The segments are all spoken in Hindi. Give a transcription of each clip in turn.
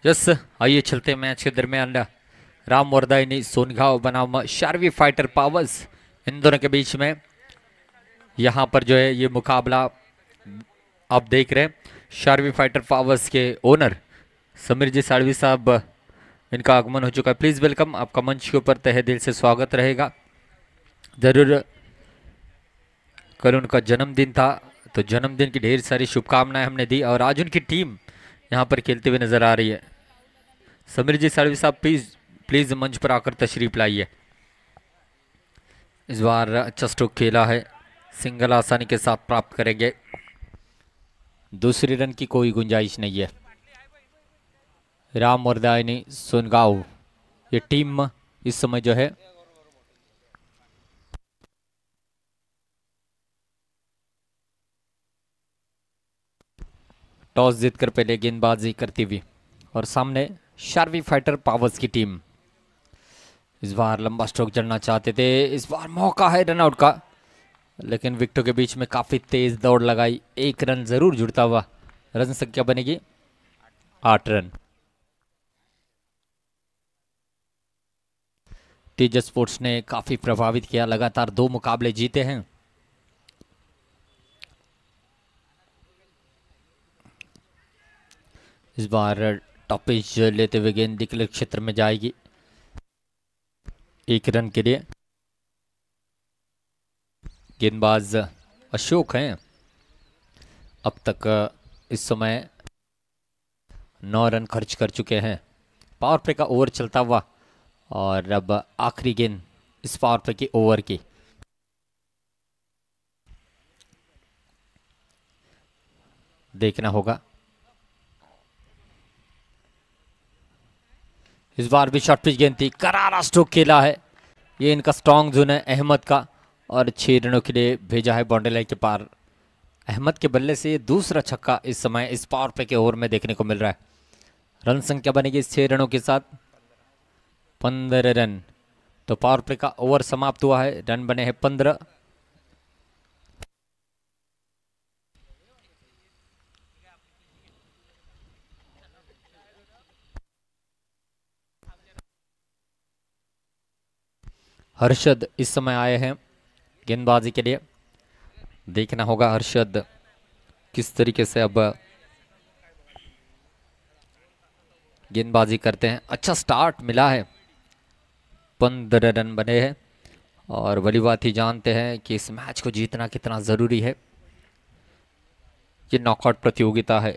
यस, आइए चलते हैं मैच के दरमियान राम वरदायनी सोनगांव बनाम शारवी फाइटर पावर्स, इन दोनों के बीच में यहाँ पर जो है ये मुकाबला आप देख रहे हैं। शारवी फाइटर पावर्स के ओनर समीर जी साड़वी साहब, इनका आगमन हो चुका है। प्लीज़ वेलकम, आपका मंच के ऊपर तहे दिल से स्वागत रहेगा। ज़रूर कल उनका जन्मदिन था, तो जन्मदिन की ढेर सारी शुभकामनाएं हमने दी और आज उनकी टीम यहाँ पर खेलते हुए नजर आ रही है। समीर जी साड़वी साहब प्लीज़ प्लीज़ मंच पर आकर तशरीफ लाइए। इस बार अच्छा स्ट्रोक खेला है, सिंगल आसानी के साथ प्राप्त करेंगे, दूसरी रन की कोई गुंजाइश नहीं है। राम वरदायनी सोनगांव ये टीम इस समय जो है टॉस जीतकर पहले गेंदबाजी करती हुई, और सामने शारवी फाइटर पावर्स की टीम इस बार लंबा स्ट्रोक चढ़ना चाहते थे। इस बार मौका है रनआउट का, लेकिन विकेटों के बीच में काफी तेज दौड़ लगाई, एक रन जरूर जुड़ता हुआ। रन संख्या बनेगी 8 रन। तेजस स्पोर्ट्स ने काफी प्रभावित किया, लगातार 2 मुकाबले जीते हैं। इस बार टॉप पिच लेते हुए गेंद निकले क्षेत्र में जाएगी 1 रन के लिए। गेंदबाज अशोक हैं, अब तक इस समय 9 रन खर्च कर चुके हैं। पावर प्ले का ओवर चलता हुआ, और अब आखिरी गेंद इस पावर प्ले की ओवर की। देखना होगा, इस बार भी शॉर्ट पिच गेंद थी, करारा स्ट्रोक खेला है। ये इनका स्ट्रॉन्ग जोन है अहमद का, और 6 रनों के लिए भेजा है बाउंड्री लाइन के पार। अहमद के बल्ले से दूसरा छक्का इस समय इस पावर प्ले के ओवर में देखने को मिल रहा है। रन संख्या बनेगी इस 6 रनों के साथ 15 रन। तो पावर प्ले का ओवर समाप्त हुआ है, रन बने हैं 15। हर्षद इस समय आए हैं गेंदबाजी के लिए। देखना होगा हर्षद किस तरीके से अब गेंदबाजी करते हैं। अच्छा स्टार्ट मिला है, 15 रन बने हैं, और बड़ी बात ही जानते हैं कि इस मैच को जीतना कितना ज़रूरी है। ये नॉकआउट प्रतियोगिता है,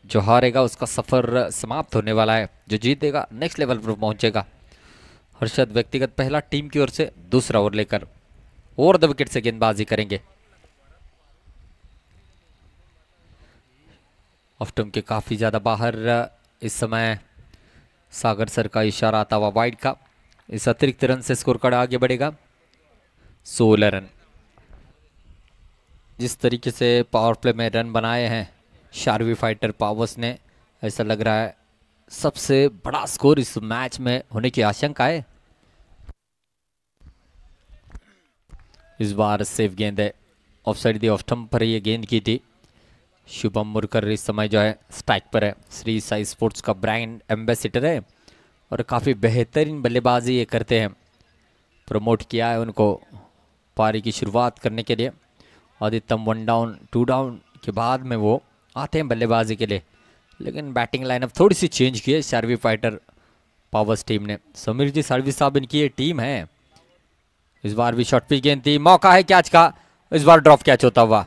जो हारेगा उसका सफ़र समाप्त होने वाला है, जो जीतेगा नेक्स्ट लेवल पर पहुंचेगा। हर्षद व्यक्तिगत पहला, टीम की ओर से दूसरा ओवर लेकर ओवर द विकेट से गेंदबाजी करेंगे। ऑफ स्टंप के काफ़ी ज़्यादा बाहर इस समय सागर सर का इशारा आता हुआ वाइड का। इस अतिरिक्त रन से स्कोर कार्ड आगे बढ़ेगा 16 रन। जिस तरीके से पावर प्ले में रन बनाए हैं शारवी फाइटर पावर्स ने, ऐसा लग रहा है सबसे बड़ा स्कोर इस मैच में होने की आशंका है। इस बार सेफ गेंद है, of side the, off stump पर ये गेंद की थी। शुभम मुरकर इस समय जो है स्ट्राइक पर है, श्री साई स्पोर्ट्स का ब्रांड एम्बेसडर है, और काफ़ी बेहतरीन बल्लेबाजी ये करते हैं। प्रमोट किया है उनको पारी की शुरुआत करने के लिए। अधिकतम 1 डाउन 2 डाउन के बाद में वो आते हैं बल्लेबाजी के लिए, लेकिन बैटिंग लाइनअप थोड़ी सी चेंज की है शारवी फाइटर पावर्स टीम ने। समीर जी साड़वी साहब इनकी ये टीम है। इस बार भी शॉर्ट पिच गेंद थी, मौका है कैच का, इस बार ड्रॉप कैच होता हुआ।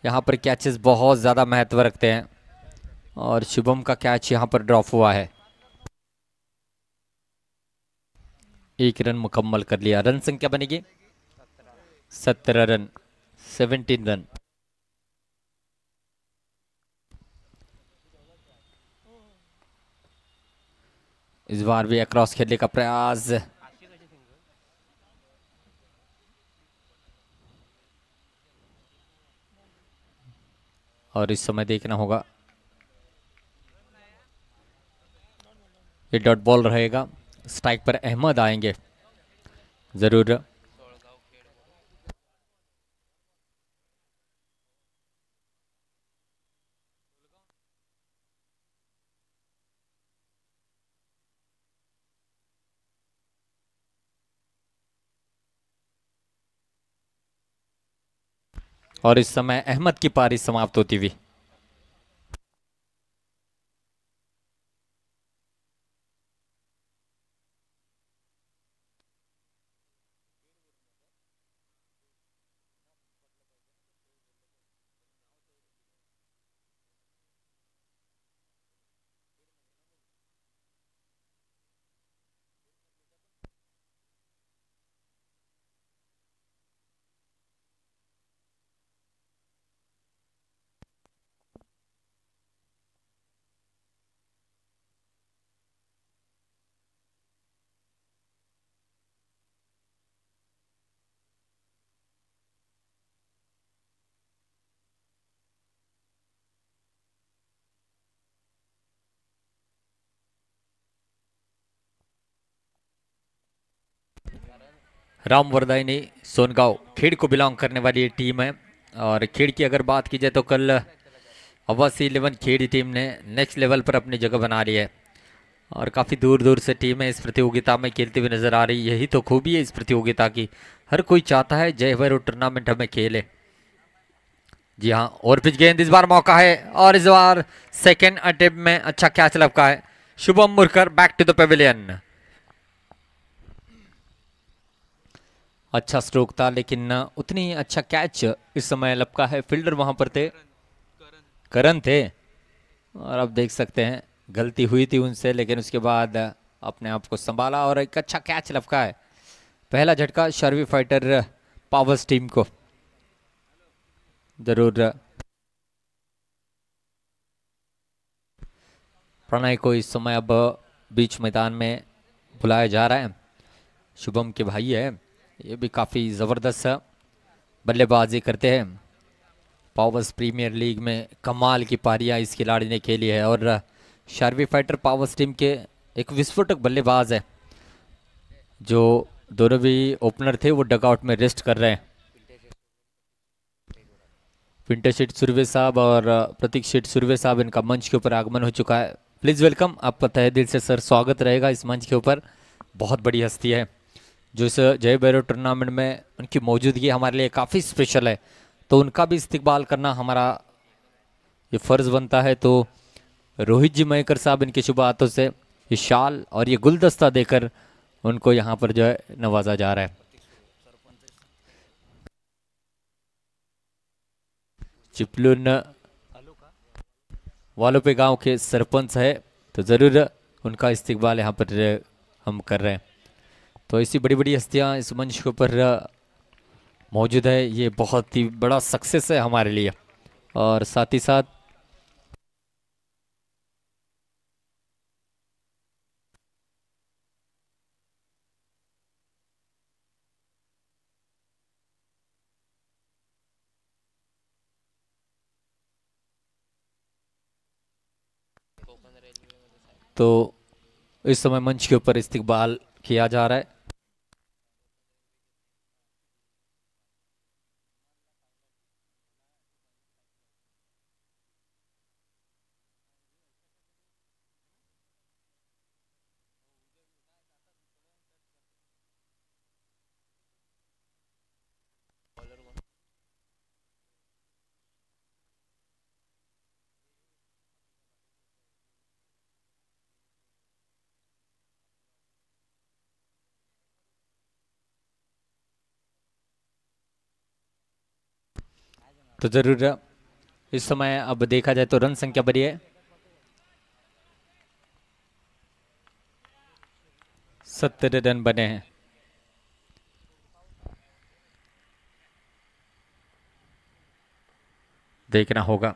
यहाँ पर कैचेस बहुत ज़्यादा महत्व रखते हैं, और शुभम का कैच यहाँ पर ड्रॉप हुआ है। 1 रन मुकम्मल कर लिया। रन संख्या बनेगी 17 रन, 17 रन। इस बार भी अक्रॉस खेलने का प्रयास, और इस समय देखना होगा ये डॉट बॉल रहेगा। स्ट्राइक पर अहमद आएंगे जरूर। और इस समय अहमद की पारी समाप्त होती हुई। राम वरदायनी सोनगांव खेड़ को बिलोंग करने वाली ये टीम है। और खेड़ की अगर बात की जाए तो कल अवासी 11 खेड़ी टीम ने नेक्स्ट लेवल पर अपनी जगह बना ली है और काफ़ी दूर दूर से टीमें इस प्रतियोगिता में खेलती हुई नजर आ रही। यही तो खूबी है इस प्रतियोगिता की, हर कोई चाहता है जय भैरव टूर्नामेंट हमें खेले। जी हाँ, और पिच गेंद, इस बार मौका है और इस बार सेकेंड अटेम्प्ट में अच्छा कैच लपका है। Shubham Murkar back to the pavilion. अच्छा स्ट्रोक था लेकिन उतनी अच्छा कैच इस समय लपका है। फील्डर वहां पर थे, करण थे, और अब देख सकते हैं गलती हुई थी उनसे लेकिन उसके बाद अपने आप को संभाला और एक अच्छा कैच लपका है। पहला झटका शर्वी फाइटर पावर्स टीम को जरूर। प्रणय को इस समय अब बीच मैदान में बुलाया जा रहा है। शुभम के भाई है, ये भी काफ़ी ज़बरदस्त बल्लेबाजी करते हैं। पावर्स प्रीमियर लीग में कमाल की पारियां इस खिलाड़ी ने खेली है और शार्वी फाइटर पावर्स टीम के एक विस्फोटक बल्लेबाज है। जो दोनों भी ओपनर थे वो डगआउट में रेस्ट कर रहे हैं। पिंटर शेठ सुरवे साहब और प्रतीक शेठ सुरवे साहब, इनका मंच के ऊपर आगमन हो चुका है। प्लीज़ वेलकम, आपका तहे दिल से सर स्वागत रहेगा इस मंच के ऊपर। बहुत बड़ी हस्ती है जो इस जय भैरव टूर्नामेंट में उनकी मौजूदगी हमारे लिए काफ़ी स्पेशल है, तो उनका भी इस्तकबाल करना हमारा ये फ़र्ज़ बनता है। तो रोहित जी मयकर साहब इनके शुभ हाथों से ये शाल और ये गुलदस्ता देकर उनको यहाँ पर जो है नवाजा जा रहा है। चिपलून वालों पे गांव के सरपंच है, तो ज़रूर उनका इस्तकबाल यहाँ पर हम कर रहे हैं। तो ऐसी बड़ी बड़ी हस्तियाँ इस मंच के ऊपर मौजूद है, ये बहुत ही बड़ा सक्सेस है हमारे लिए। और साथ ही साथ तो इस समय मंच के ऊपर इस्तकबाल किया जा रहा है। तो जरूर इस समय अब देखा जाए तो रन संख्या बड़ी है, 70 रन बने हैं। देखना होगा,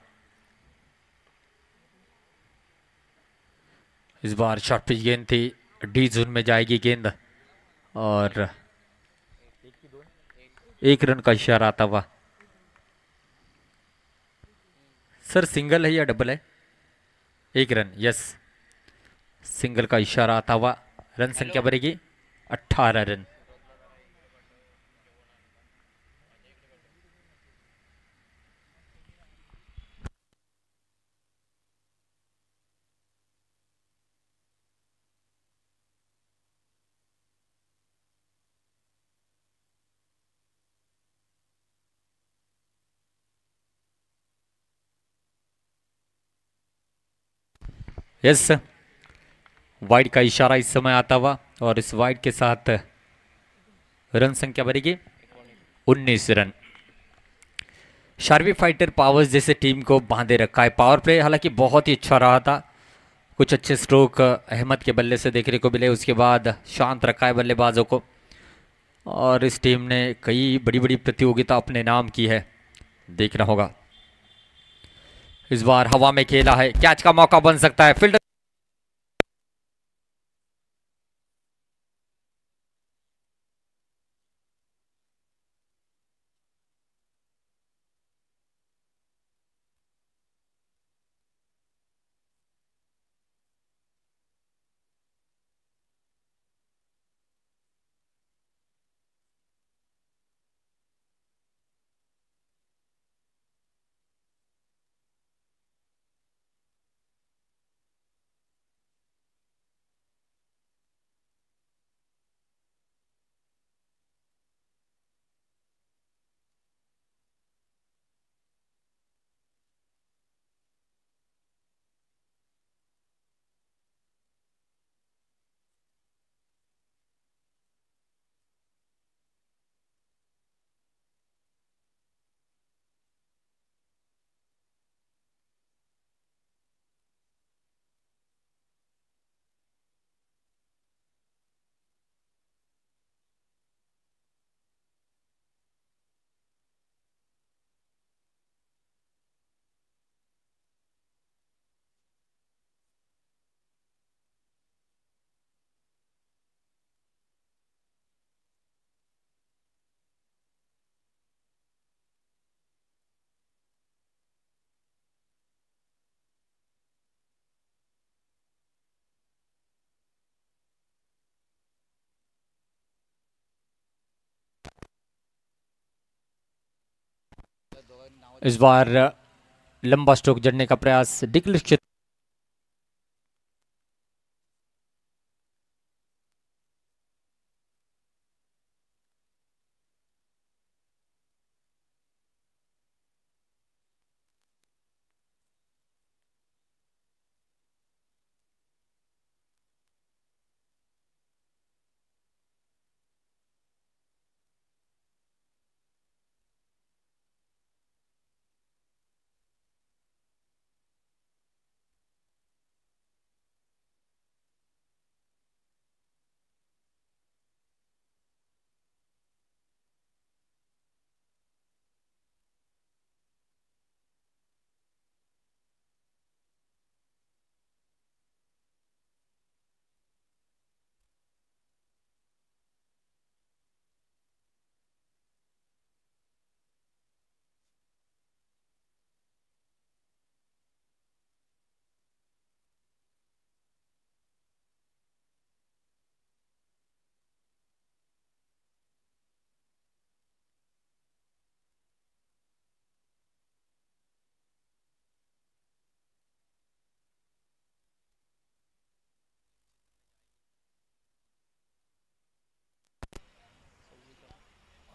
इस बार शॉर्ट पिच गेंद थी, डी जोन में जाएगी गेंद और एक रन का इशारा आता हुआ। सर सिंगल है या डबल है? एक रन, यस, सिंगल का इशारा आता हुआ। रन संख्या बनेगी 18 रन। यस, वाइड का इशारा इस समय आता हुआ और इस वाइड के साथ रन संख्या बनेगी 19 रन। शार्वी फाइटर पावर्स जैसे टीम को बांधे रखा है। पावर प्ले हालांकि बहुत ही अच्छा रहा था, कुछ अच्छे स्ट्रोक अहमद के बल्ले से देखने को मिले, उसके बाद शांत रखा है बल्लेबाजों को और इस टीम ने कई बड़ी बड़ी प्रतियोगिता अपने नाम की है, देखना होगा। इस बार हवा में खेला है, कैच का मौका बन सकता है। फील्डर इस बार लंबा स्ट्रोक जड़ने का प्रयास डिक्लिस क्षेत्र।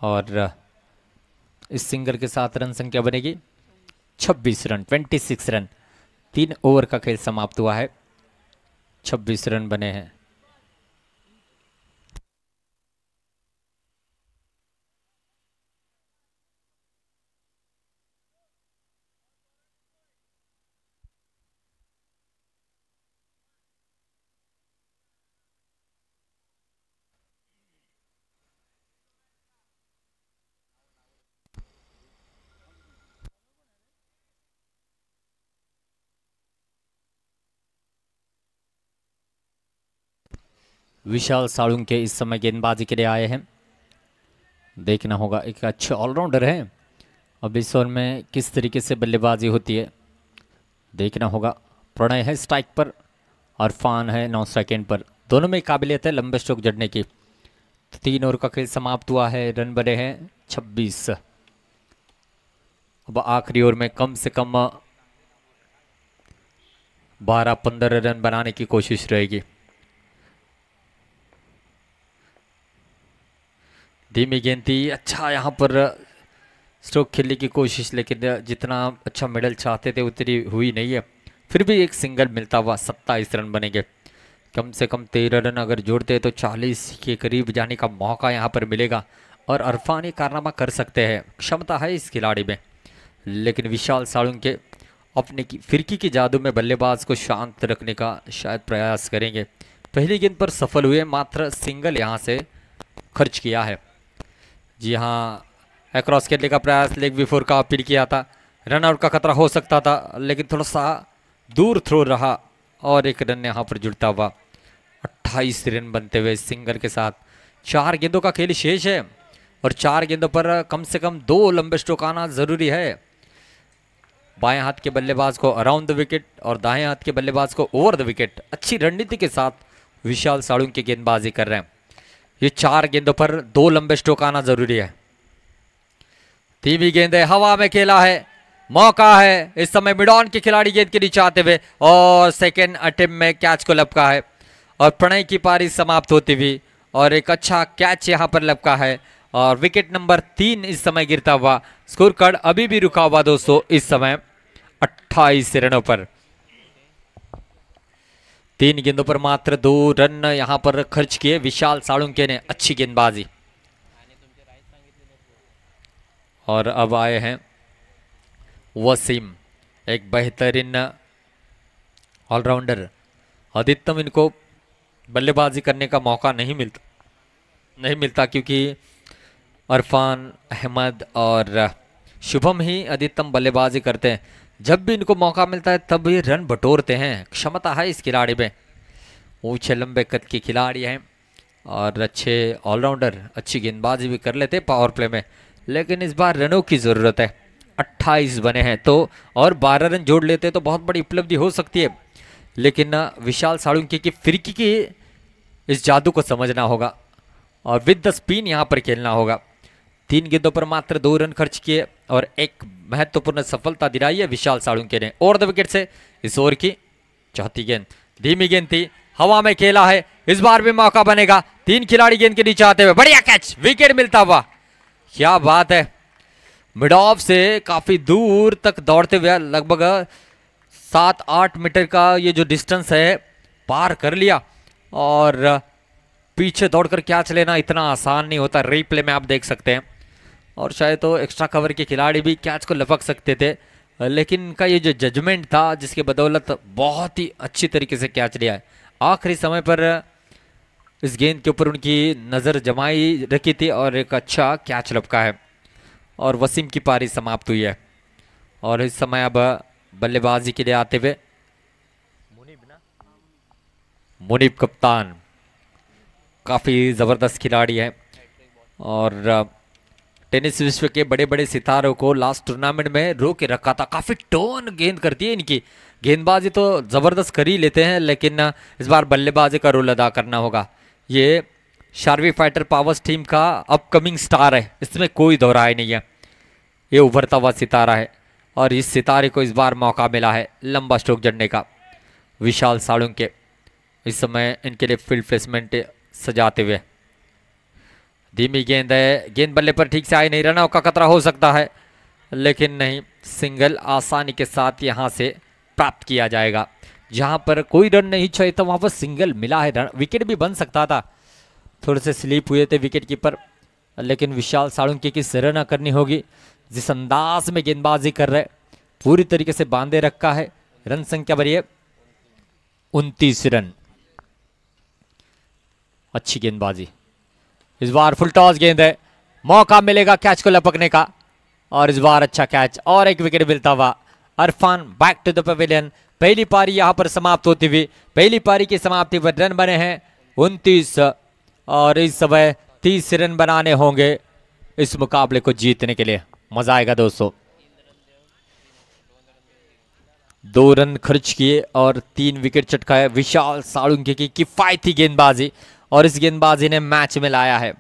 और इस सिंगर के साथ रन संख्या बनेगी 26 रन, 26 रन। 3 ओवर का खेल समाप्त हुआ है, 26 रन बने हैं। विशाल साळुंके इस समय गेंदबाजी के लिए आए हैं, देखना होगा। एक अच्छे ऑलराउंडर हैं, अब इस ओवर में किस तरीके से बल्लेबाजी होती है देखना होगा। प्रणय है स्ट्राइक पर और फान है 9 सेकेंड पर, दोनों में काबिलियत है लंबे स्ट्रोक जड़ने की। 3 ओवर का खेल समाप्त हुआ है, रन बने हैं 26। अब आखिरी ओवर में कम से कम 12-15 रन बनाने की कोशिश रहेगी। धीमी गेंद थी, अच्छा यहाँ पर स्ट्रोक खेलने की कोशिश, लेकिन जितना अच्छा मेडल चाहते थे उतनी हुई नहीं है। फिर भी एक सिंगल मिलता हुआ 27 रन बनेंगे। कम से कम 13 रन अगर जोड़ते हैं तो 40 के करीब जाने का मौका यहाँ पर मिलेगा और अरफान ये कारनामा कर सकते हैं, क्षमता है इस खिलाड़ी में। लेकिन विशाल साळुंके अपने की फिरकी के जादू में बल्लेबाज को शांत रखने का शायद प्रयास करेंगे। पहली गेंद पर सफल हुए, मात्र सिंगल यहाँ से खर्च किया है। जी हाँ, अक्रॉस खेलने का प्रयास लेग बिफोर का अपील किया था, रन आउट का खतरा हो सकता था लेकिन थोड़ा सा दूर थ्रो रहा और एक रन यहाँ पर जुड़ता हुआ 28 रन बनते हुए सिंगल के साथ। 4 गेंदों का खेल शेष है और 4 गेंदों पर कम से कम 2 लंबे स्ट्रोक आना जरूरी है। बाएं हाथ के बल्लेबाज को अराउंड द विकेट और दाएं हाथ के बल्लेबाज को ओवर द विकेट, अच्छी रणनीति के साथ विशाल साळुंके गेंदबाजी कर रहे हैं। ये 4 गेंदों पर 2 लंबे स्ट्रोक आना जरूरी है। धीमी गेंद है, हवा में खेला है, मौका है इस समय मिड ऑन के खिलाड़ी गेंद के नीचे आते हुए और सेकेंड अटेम्प्ट में कैच को लपका है और प्रणय की पारी समाप्त होती हुई और एक अच्छा कैच यहां पर लपका है और विकेट नंबर 3 इस समय गिरता हुआ। स्कोर कार्ड अभी भी रुका हुआ दोस्तों इस समय 28 रनों पर। 3 गेंदों पर मात्र 2 रन यहां पर खर्च किए विशाल साळुंके ने, अच्छी गेंदबाजी। और अब आए हैं वसीम, एक बेहतरीन ऑलराउंडर। अधिकतम इनको बल्लेबाजी करने का मौका नहीं मिलता क्योंकि अरफान, अहमद और शुभम ही अधिकतम बल्लेबाजी करते हैं। जब भी इनको मौका मिलता है तब ये रन बटोरते हैं, क्षमता है इस खिलाड़ी में। ऊंचे लंबे कद के खिलाड़ी हैं और अच्छे ऑलराउंडर, अच्छी गेंदबाजी भी कर लेते पावर प्ले में, लेकिन इस बार रनों की ज़रूरत है। 28 बने हैं तो और 12 रन जोड़ लेते तो बहुत बड़ी उपलब्धि हो सकती है, लेकिन विशाल साळुंके की फिरकी की इस जादू को समझना होगा और विद द स्पिन यहाँ पर खेलना होगा। 3 गेंदों पर मात्र 2 रन खर्च किए और एक महत्वपूर्ण सफलता दिलाई है विशाल साळुंके ने ओवर द विकेट से। इस ओवर की चौथी गेंद धीमी गेंद थी, हवा में खेला है, इस बार भी मौका बनेगा। 3 खिलाड़ी गेंद के नीचे आते हुए बढ़िया कैच, विकेट मिलता हुआ, क्या बात है। मिड ऑफ से काफी दूर तक दौड़ते हुए लगभग 7-8 मीटर का ये जो डिस्टेंस है पार कर लिया और पीछे दौड़कर कैच लेना इतना आसान नहीं होता, रीप्ले में आप देख सकते हैं। और शायद तो एक्स्ट्रा कवर के खिलाड़ी भी कैच को लपक सकते थे, लेकिन इनका ये जो जजमेंट था जिसके बदौलत बहुत ही अच्छी तरीके से कैच लिया है। आखिरी समय पर इस गेंद के ऊपर उनकी नज़र जमाई रखी थी और एक अच्छा कैच लपका है और वसीम की पारी समाप्त हुई है। और इस समय अब बल्लेबाजी के लिए आते हुए मुनीब कप्तान, काफ़ी ज़बरदस्त खिलाड़ी है और टेनिस विश्व के बड़े बड़े सितारों को लास्ट टूर्नामेंट में रो के रखा था। काफ़ी टोन गेंद करती है इनकी, गेंदबाजी तो ज़बरदस्त कर ही लेते हैं, लेकिन इस बार बल्लेबाजी का रोल अदा करना होगा। ये शार्वी फाइटर पावर्स टीम का अपकमिंग स्टार है, इसमें कोई दोहराई नहीं है। ये उभरता हुआ सितारा है और इस सितारे को इस बार मौका मिला है लंबा स्ट्रोक जड़ने का। विशाल साळुंके इस समय इनके लिए फील्ड प्लेसमेंट सजाते हुए, धीमी गेंद है, गेंद बल्ले पर ठीक से आई नहीं, रनआउट का खतरा हो सकता है लेकिन नहीं, सिंगल आसानी के साथ यहां से प्राप्त किया जाएगा। जहां पर कोई रन नहीं चाहिए था वहां पर सिंगल मिला है, विकेट भी बन सकता था, थोड़े से स्लिप हुए थे विकेट कीपर, लेकिन विशाल साळुंके की सराहना करनी होगी। जिस अंदाज में गेंदबाजी कर रहे, पूरी तरीके से बांधे रखा है। रन संख्या बढ़ी है 29 रन, अच्छी गेंदबाजी। इस बार फुल टॉस गेंद है, मौका मिलेगा कैच को लपकने का और इस बार अच्छा कैच और एक विकेट मिलता हुआ। Arfan back to the pavilion. पहली पारी यहां पर समाप्त होती हुई, पहली पारी की समाप्ति पर रन बने हैं 29 और इस समय 30 रन बनाने होंगे इस मुकाबले को जीतने के लिए। मजा आएगा दोस्तों। 2 रन खर्च किए और 3 विकेट चटकाए विशाल साळुंके की किफायती गेंदबाजी और इस गेंदबाजी ने मैच में लाया है।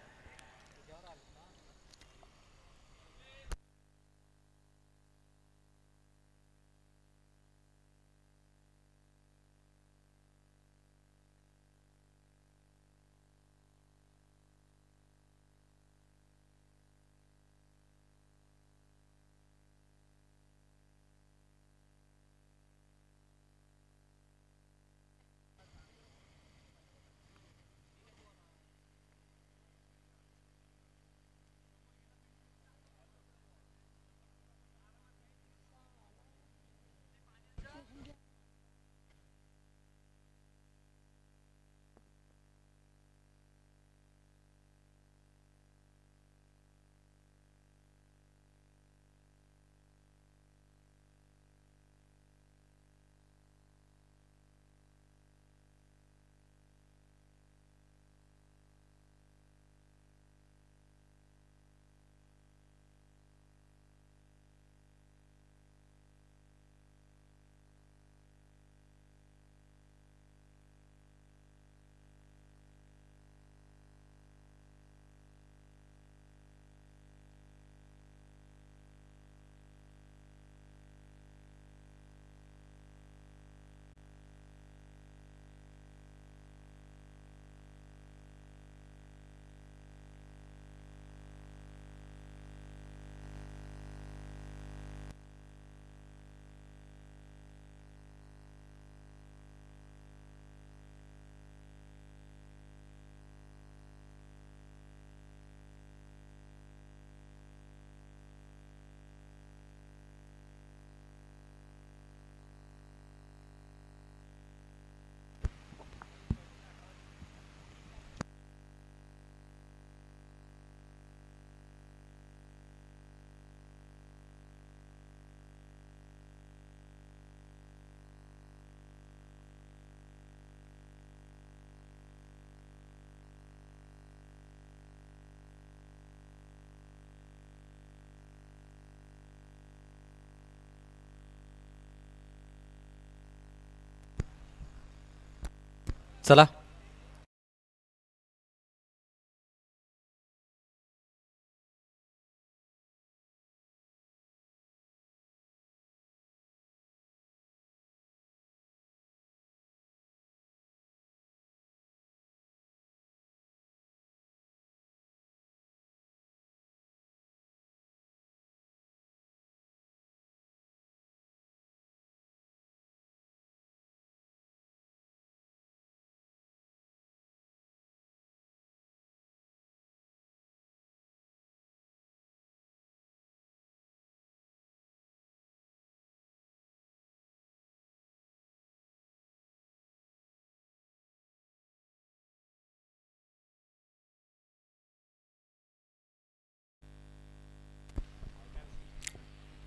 चला।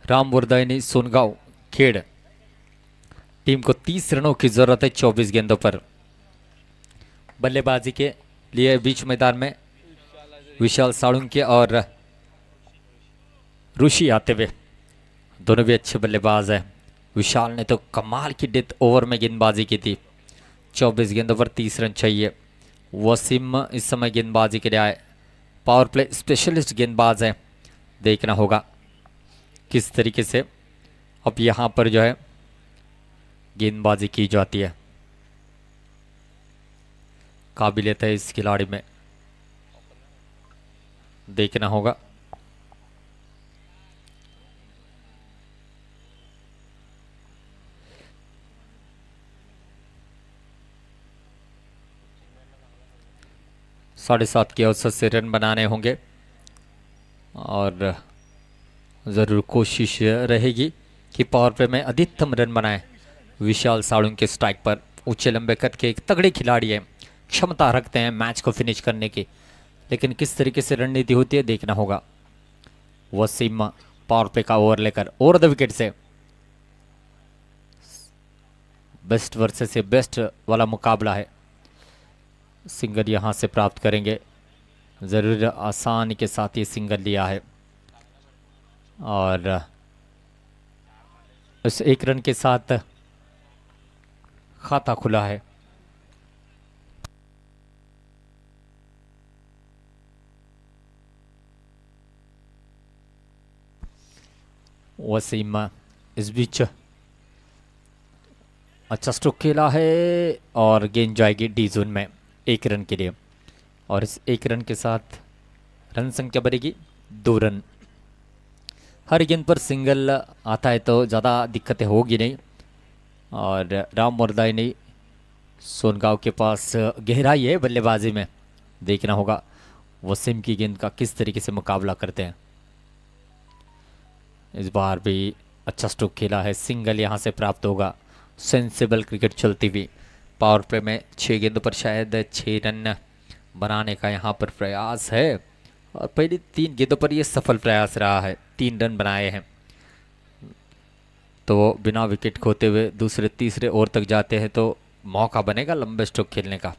राम वरदायनी सोनगांव खेड़ टीम को 30 रनों की जरूरत है 24 गेंदों पर। बल्लेबाजी के लिए बीच मैदान में विशाल साळुंके और ऋषि आते हुए, दोनों भी अच्छे बल्लेबाज हैं। विशाल ने तो कमाल की डेथ ओवर में गेंदबाजी की थी। 24 गेंदों पर 30 रन चाहिए। वसीम इस समय गेंदबाजी के लिए आए, पावर प्ले स्पेशलिस्ट गेंदबाज हैं। देखना होगा किस तरीके से अब यहाँ पर जो है गेंदबाजी की जाती है। काबिलियत है इस खिलाड़ी में, देखना होगा। साढ़े 7 के औसत से रन बनाने होंगे और ज़रूर कोशिश रहेगी कि पावर प्ले में अधिकतम रन बनाएं। विशाल साळुंके स्ट्राइक पर, ऊंचे लंबे कद के एक तगड़े खिलाड़ी हैं, क्षमता रखते हैं मैच को फिनिश करने की, लेकिन किस तरीके से रणनीति होती है देखना होगा। वसीम पावर प्ले का ओवर लेकर ओवर द विकेट से बेस्ट वर्सेस बेस्ट वाला मुकाबला है। सिंगल यहां से प्राप्त करेंगे, जरूर आसानी के साथ ये सिंगल लिया है और उस एक रन के साथ खाता खुला है। वसीम इस बीच अच्छा स्ट्रोक खेला है और गेंद जाएगी डी जोन में 1 रन के लिए और इस 1 रन के साथ रन संख्या बढ़ेगी 2 रन। हर गेंद पर सिंगल आता है तो ज़्यादा दिक्कतें होगी नहीं और राम वरदायनी सोनगांव के पास गहराई है बल्लेबाजी में। देखना होगा वसीम की गेंद का किस तरीके से मुकाबला करते हैं। इस बार भी अच्छा स्ट्रोक खेला है, सिंगल यहां से प्राप्त होगा। सेंसिबल क्रिकेट चलती हुई पावर प्ले में 6 गेंदों पर शायद 6 रन बनाने का यहां पर प्रयास है और पहली 3 गेंदों पर यह सफल प्रयास रहा है, 3 रन बनाए हैं। तो बिना विकेट खोते हुए दूसरे तीसरे ओवर तक जाते हैं तो मौका बनेगा लंबे स्ट्रोक खेलने का।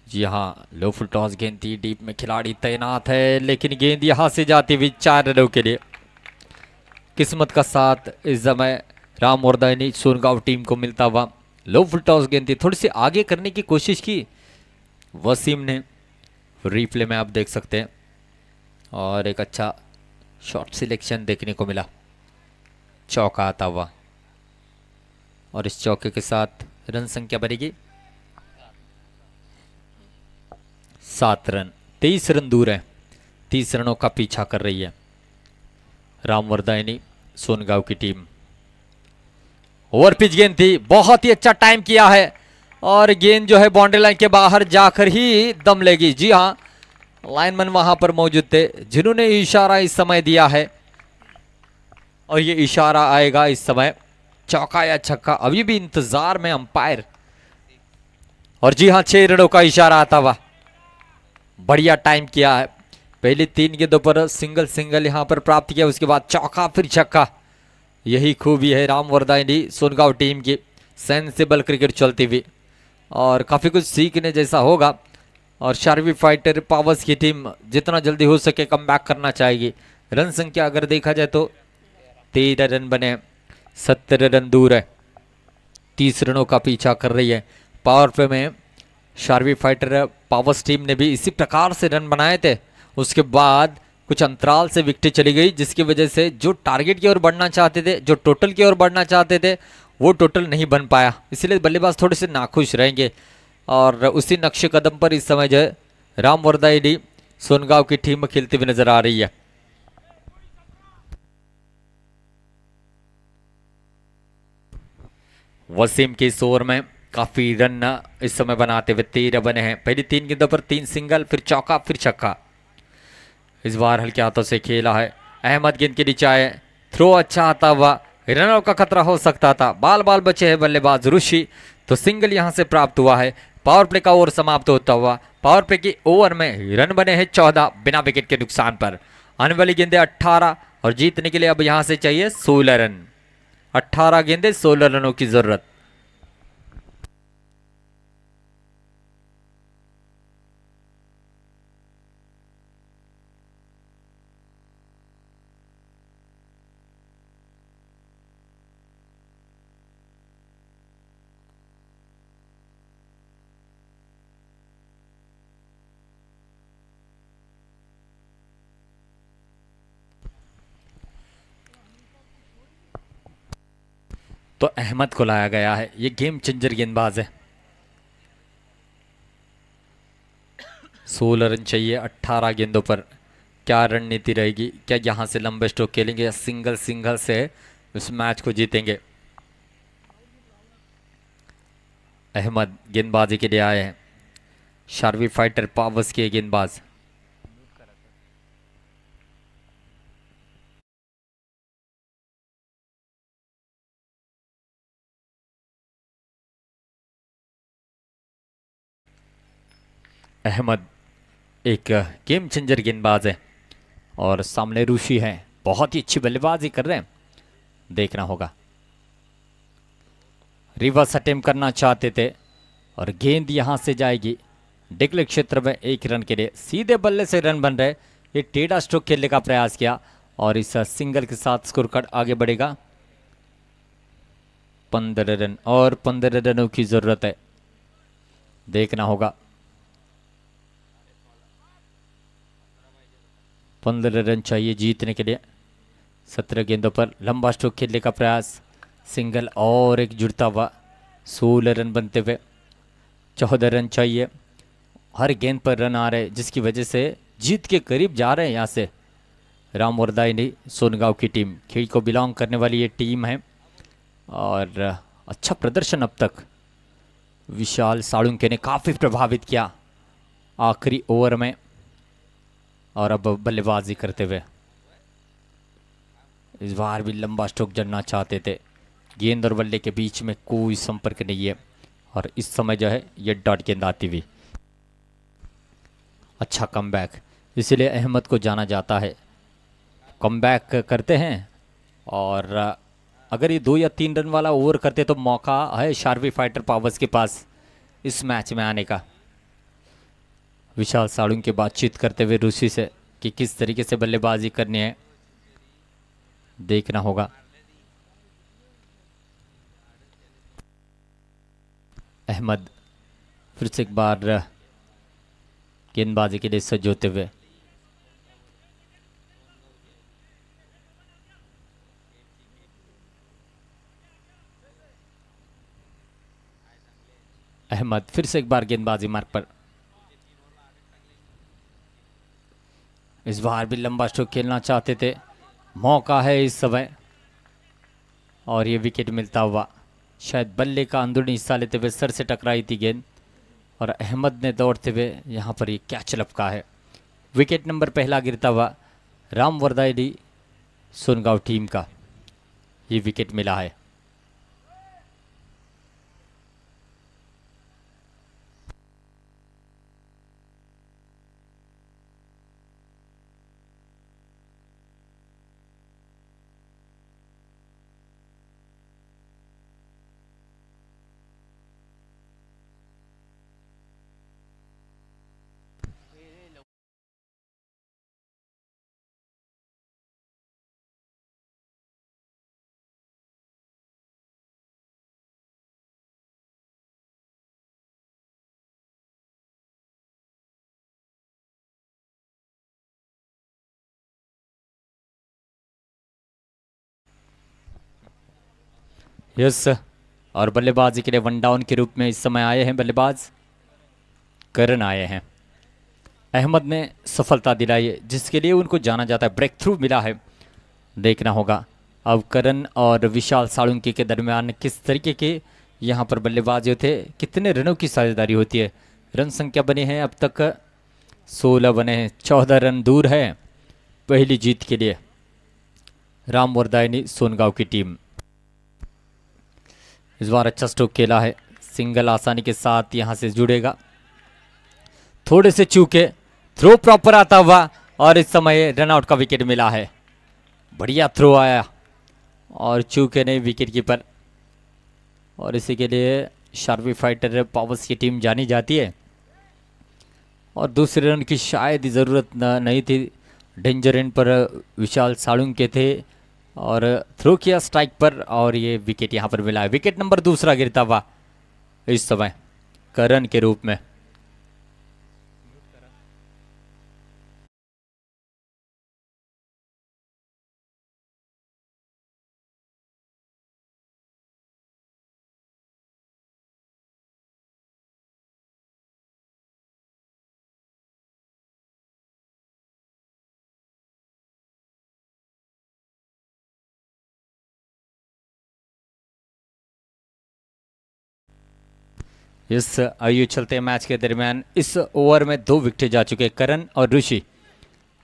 जी हाँ, लो फुल टॉस गेंद थी, डीप में खिलाड़ी तैनात है लेकिन गेंद यहां से जाती हुई 4 रनों के लिए। किस्मत का साथ इस समय राम वरदायनी सोनगांव टीम को मिलता हुआ। लो फुल टॉस गेंद थी, थोड़ी सी आगे करने की कोशिश की वसीम ने, रिप्ले में आप देख सकते हैं और एक अच्छा शॉट सिलेक्शन देखने को मिला, चौका आता हुआ और इस चौके के साथ रन संख्या बढ़ेगी 7 रन। 23 रन दूर है, 30 रनों का पीछा कर रही है राम वरदायनी सोनगांव की टीम। ओवर पिच गेंद थी, बहुत ही अच्छा टाइम किया है और गेंद जो है बाउंड्री लाइन के बाहर जाकर ही दम लेगी। जी हाँ, लाइनमैन वहां पर मौजूद थे जिन्होंने इशारा इस समय दिया है और ये इशारा आएगा इस समय चौका या छक्का, अभी भी इंतजार में अंपायर। और जी हाँ, 6 रनों का इशारा आता हुआ, बढ़िया टाइम किया है। पहले 3 गेंदों पर सिंगल यहां पर प्राप्त किया, उसके बाद चौका फिर छक्का। यही खूबी है राम वरदायनी सोनगांव टीम की, सेंसिबल क्रिकेट चलती हुई और काफी कुछ सीखने जैसा होगा। और शार्वी फाइटर पावर्स की टीम जितना जल्दी हो सके कमबैक करना चाहेगी। रन संख्या अगर देखा जाए तो 13 रन बने, 17 रन दूर है 30 रनों का पीछा कर रही है। पावर प्ले में शार्वी फाइटर पावर्स टीम ने भी इसी प्रकार से रन बनाए थे, उसके बाद कुछ अंतराल से विकेट चली गई, जिसकी वजह से जो टारगेट की ओर बढ़ना चाहते थे, जो टोटल की ओर बढ़ना चाहते थे, वो टोटल नहीं बन पाया। इसलिए बल्लेबाज थोड़े से नाखुश रहेंगे। और उसी नक्शे कदम पर इस समय जो है राम वरदायडी सोनगांव की टीम खेलती हुई नजर आ रही है। वसीम के इस ओवर में काफी रन इस समय बनाते हुए 13 बने हैं। पहली 3 गेंदों पर 3 सिंगल, फिर चौका, फिर छक्का। इस बार हल्के हाथों से खेला है। अहमद गेंद के नीचे आए, थ्रो अच्छा आता हुआ, रनों का खतरा हो सकता था, बाल बाल बचे हैं बल्लेबाज ऋषि, तो सिंगल यहां से प्राप्त हुआ है। पावर प्ले का ओवर समाप्त होता हुआ, पावर प्ले की ओवर में रन बने हैं 14 बिना विकेट के नुकसान पर। आने वाली गेंदें 18 और जीतने के लिए अब यहां से चाहिए 16 रन। 18 गेंदें 16 रनों की जरूरत। तो अहमद को लाया गया है, ये गेम चेंजर गेंदबाज है। 16 रन चाहिए 18 गेंदों पर। क्या रणनीति रहेगी? क्या यहां से लंबे स्ट्रोक खेलेंगे या सिंगल सिंगल से इस मैच को जीतेंगे? अहमद गेंदबाजी के लिए आए हैं, शार्वी फाइटर पावर्स के गेंदबाज। अहमद एक गेम चेंजर गेंदबाज है और सामने ऋषि है, बहुत ही अच्छी बल्लेबाजी कर रहे हैं, देखना होगा। रिवर्स अटेम्प्ट करना चाहते थे और गेंद यहां से जाएगी डिक्लेयर क्षेत्र में 1 रन के लिए। सीधे बल्ले से रन बन रहे, ये टेढ़ा स्ट्रोक खेलने का प्रयास किया और इस सिंगल के साथ स्कोर कार्ड आगे बढ़ेगा। 15 रन और 15 रनों की जरूरत है, देखना होगा। 15 रन चाहिए जीतने के लिए। 17 गेंदों पर लंबा स्ट्रोक खेलने का प्रयास, सिंगल और एक जुड़ता हुआ, 16 रन बनते हुए। 14 रन चाहिए, हर गेंद पर रन आ रहे, जिसकी वजह से जीत के करीब जा रहे हैं। यहाँ से राम वरदायनी सोनगांव की टीम, खेल को बिलोंग करने वाली ये टीम है और अच्छा प्रदर्शन अब तक विशाल साळुंके ने काफ़ी प्रभावित किया आखिरी ओवर में। और अब बल्लेबाजी करते हुए इस बार भी लंबा स्ट्रोक जड़ना चाहते थे, गेंद और बल्ले के बीच में कोई संपर्क नहीं है और इस समय जो है ये डॉट गेंद आती हुई। अच्छा कमबैक, इसलिए अहमद को जाना जाता है। कमबैक करते हैं और अगर ये 2 या 3 रन वाला ओवर करते तो मौका है शार्वी फाइटर पावर्स के पास इस मैच में आने का। विशाल साळुंके बातचीत करते हुए ऋषि से कि किस तरीके से बल्लेबाजी करनी है, देखना होगा। अहमद फिर से एक बार गेंदबाजी के लिए सज्ज होते हुए। अहमद फिर से एक बार गेंदबाजी मार्ग पर, इस बार भी लंबा स्ट्रोक खेलना चाहते थे, मौका है इस समय और ये विकेट मिलता हुआ। शायद बल्ले का अंदरूनी हिस्सा लेते हुए सर से टकराई थी गेंद और अहमद ने दौड़ते हुए यहाँ पर ये कैच लपका है। विकेट नंबर पहला गिरता हुआ राम वरदायनी सोनगांव टीम का ये विकेट मिला है। यस, और बल्लेबाजी के लिए वन डाउन के रूप में इस समय आए हैं बल्लेबाज करण आए हैं। अहमद ने सफलता दिलाई है जिसके लिए उनको जाना जाता है, ब्रेक थ्रू मिला है। देखना होगा अब करण और विशाल साळुंके के दरमियान किस तरीके के यहाँ पर बल्लेबाज जो थे, कितने रनों की साझेदारी होती है। रन संख्या बनी है अब तक 16 बने हैं, 14 रन दूर है पहली जीत के लिए राम वरदायनी सोनगांव की टीम। इस बार अच्छा स्ट्रोक खेला है, सिंगल आसानी के साथ यहां से जुड़ेगा, थोड़े से चूके, थ्रो प्रॉपर आता हुआ और इस समय रनआउट का विकेट मिला है। बढ़िया थ्रो आया और चूके नहीं विकेट कीपर, और इसी के लिए शार्पी फाइटर पावर्स की टीम जानी जाती है। और दूसरे रन की शायद ज़रूरत नहीं थी, डेंजर एंड पर विशाल साळुंके थे और थ्रो किया स्ट्राइक पर और ये विकेट यहाँ पर मिला है। विकेट नंबर दूसरा गिरता हुआ इस समय करण के रूप में। इस आयु चलते मैच के दरमियान इस ओवर में 2 विकेट जा चुके करण और ऋषि,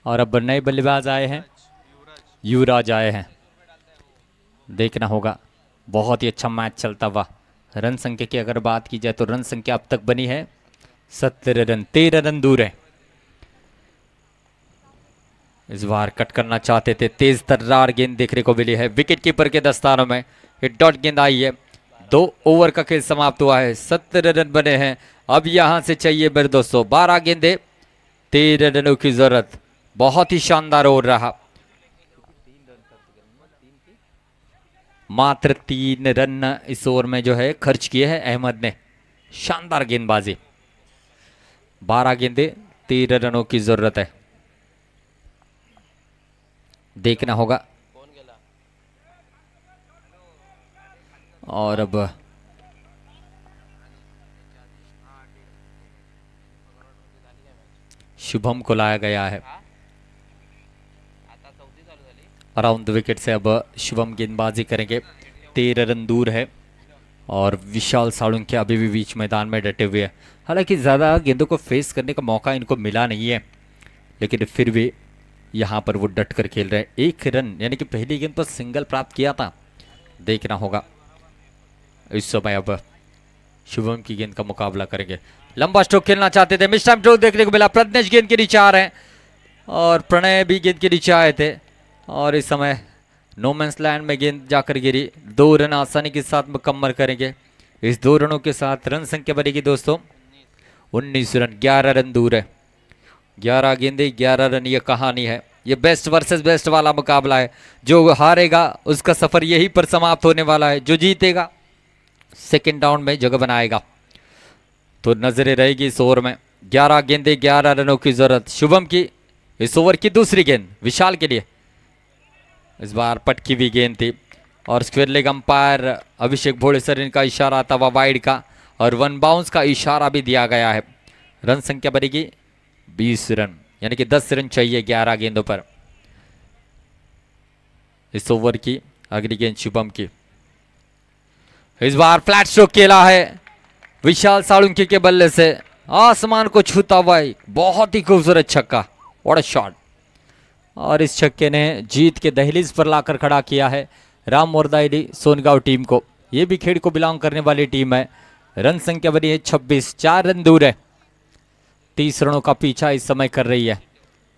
और अब नए बल्लेबाज आए हैं, युवराज आए हैं। देखना होगा, बहुत ही अच्छा मैच चलता हुआ। रन संख्या की अगर बात की जाए तो रन संख्या अब तक बनी है 17 रन, 13 रन दूर है। इस बार कट करना चाहते थे, तेज तर्रार गेंद देखने को मिली है विकेट कीपर के दस्तानों में, एक डॉट गेंद आई है। 2 ओवर का खेल समाप्त हुआ है, 17 रन बने हैं। अब यहां से चाहिए मेरे दोस्तों 12 गेंदे, 13 रनों की जरूरत। बहुत ही शानदार ओवर रहा, मात्र 3 रन इस ओवर में जो है खर्च किए हैं अहमद ने। शानदार गेंदबाजी, 12 गेंदे 13 रनों की जरूरत है। देखना होगा, और अब शुभम को लाया गया है अराउंड द विकेट से। अब शुभम गेंदबाजी करेंगे, 13 रन दूर है और विशाल साळुंके अभी भी बीच मैदान में डटे हुए हैं। हालांकि ज़्यादा गेंदों को फेस करने का मौका इनको मिला नहीं है, लेकिन फिर भी यहाँ पर वो डट कर खेल रहे हैं। 1 रन यानी कि पहली गेंद पर सिंगल प्राप्त किया था। देखना होगा इस समय अब शुभम की गेंद का मुकाबला करेंगे। लंबा स्ट्रोक खेलना चाहते थे, मिस टाइम स्ट्रोक देखने को मिला। प्रज्ञेश गेंद के नीचे आ रहे हैं और प्रणय भी गेंद के नीचे आए थे और इस समय नो मैंस लैंड में गेंद जाकर गिरी। 2 रन आसानी के साथ मुकम्मल करेंगे। इस 2 रनों के साथ रन संख्या बनेगी दोस्तों 19 रन, 11 रन दूर है। 11 गेंदे 11 रन, ये कहानी है। ये बेस्ट वर्सेस बेस्ट वाला मुकाबला है। जो हारेगा उसका सफर यहीं पर समाप्त होने वाला है, जो जीतेगा सेकंड राउंड में जगह बनाएगा। तो नजरें रहेगी इस ओवर में। 11 गेंदे 11 रनों की जरूरत शुभम की। इस ओवर की दूसरी गेंद विशाल के लिए, इस बार पटकी हुई गेंद थी और स्क्वेयर लेग अंपायर अभिषेक भोड़ेसर इनका इशारा था वाइड का और 1 बाउंस का इशारा भी दिया गया है। रन संख्या बनेगी 20 रन, यानी कि 10 रन चाहिए 11 गेंदों पर। इस ओवर की अगली गेंद शुभम की। इस बार फ्लैट स्ट्रोक खेला है विशाल साळुंके के बल्ले से, आसमान को छूता हुआ बहुत ही खूबसूरत छक्का, व्हाट अ शॉट। और इस छक्के ने जीत के दहलीज पर लाकर खड़ा किया है राम वरदायनी सोनगांव टीम को। ये भी खेड़ को बिलोंग करने वाली टीम है। रन संख्या बनी है 26, 4 रन दूर है। 30 रनों का पीछा इस समय कर रही है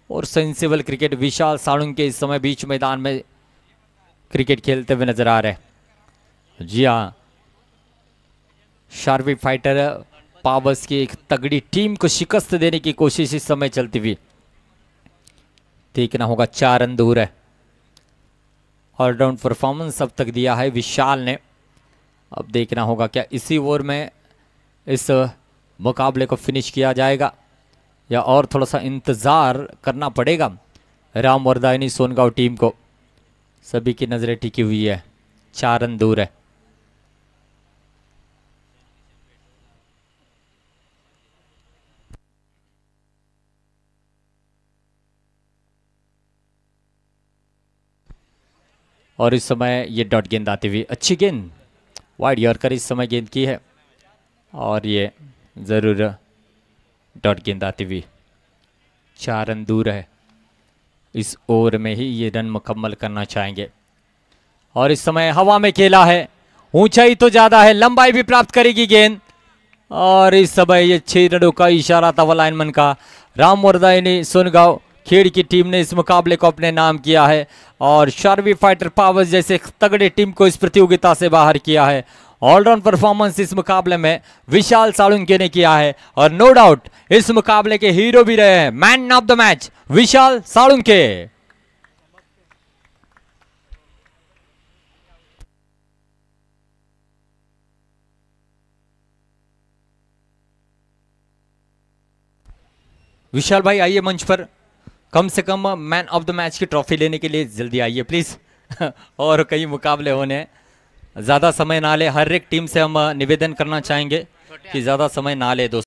और सेंसिबल क्रिकेट विशाल साळुंके इस समय बीच मैदान में क्रिकेट खेलते हुए नजर आ रहे हैं। जी हाँ, शार्पी फाइटर पावर्स की एक तगड़ी टीम को शिकस्त देने की कोशिश इस समय चलती हुई। देखना होगा, 4 रन दूर है। ऑलराउंड परफॉर्मेंस अब तक दिया है विशाल ने। अब देखना होगा क्या इसी ओवर में इस मुकाबले को फिनिश किया जाएगा या और थोड़ा सा इंतजार करना पड़ेगा राम वरदायनी सोनगांव टीम को। सभी की नजरें टिकी हुई है, 4 रन दूर है। और इस समय ये डॉट गेंद आती हुई, अच्छी गेंद वाइड यॉर्कर इस समय गेंद की है और ये ज़रूर डॉट गेंद आती हुई। 4 रन दूर है, इस ओवर में ही ये रन मुकम्मल करना चाहेंगे। और इस समय हवा में खेला है, ऊंचाई तो ज़्यादा है, लंबाई भी प्राप्त करेगी गेंद और इस समय ये 6 रनों का इशारा था लाइनमैन का। रामवर्धायनी सोनगांव खेड़ की टीम ने इस मुकाबले को अपने नाम किया है और शार्वी फाइटर पावर्स जैसे तगड़े टीम को इस प्रतियोगिता से बाहर किया है। ऑलराउंड परफॉर्मेंस इस मुकाबले में विशाल सालुंके ने किया है और नो डाउट इस मुकाबले के हीरो भी रहे हैं, मैन ऑफ द मैच विशाल सालुंके। विशाल भाई आइए मंच पर, कम से कम मैन ऑफ द मैच की ट्रॉफी लेने के लिए जल्दी आइए प्लीज। और कई मुकाबले होने हैं, ज़्यादा समय ना ले। हर एक टीम से हम निवेदन करना चाहेंगे कि ज़्यादा समय ना ले दोस्तों।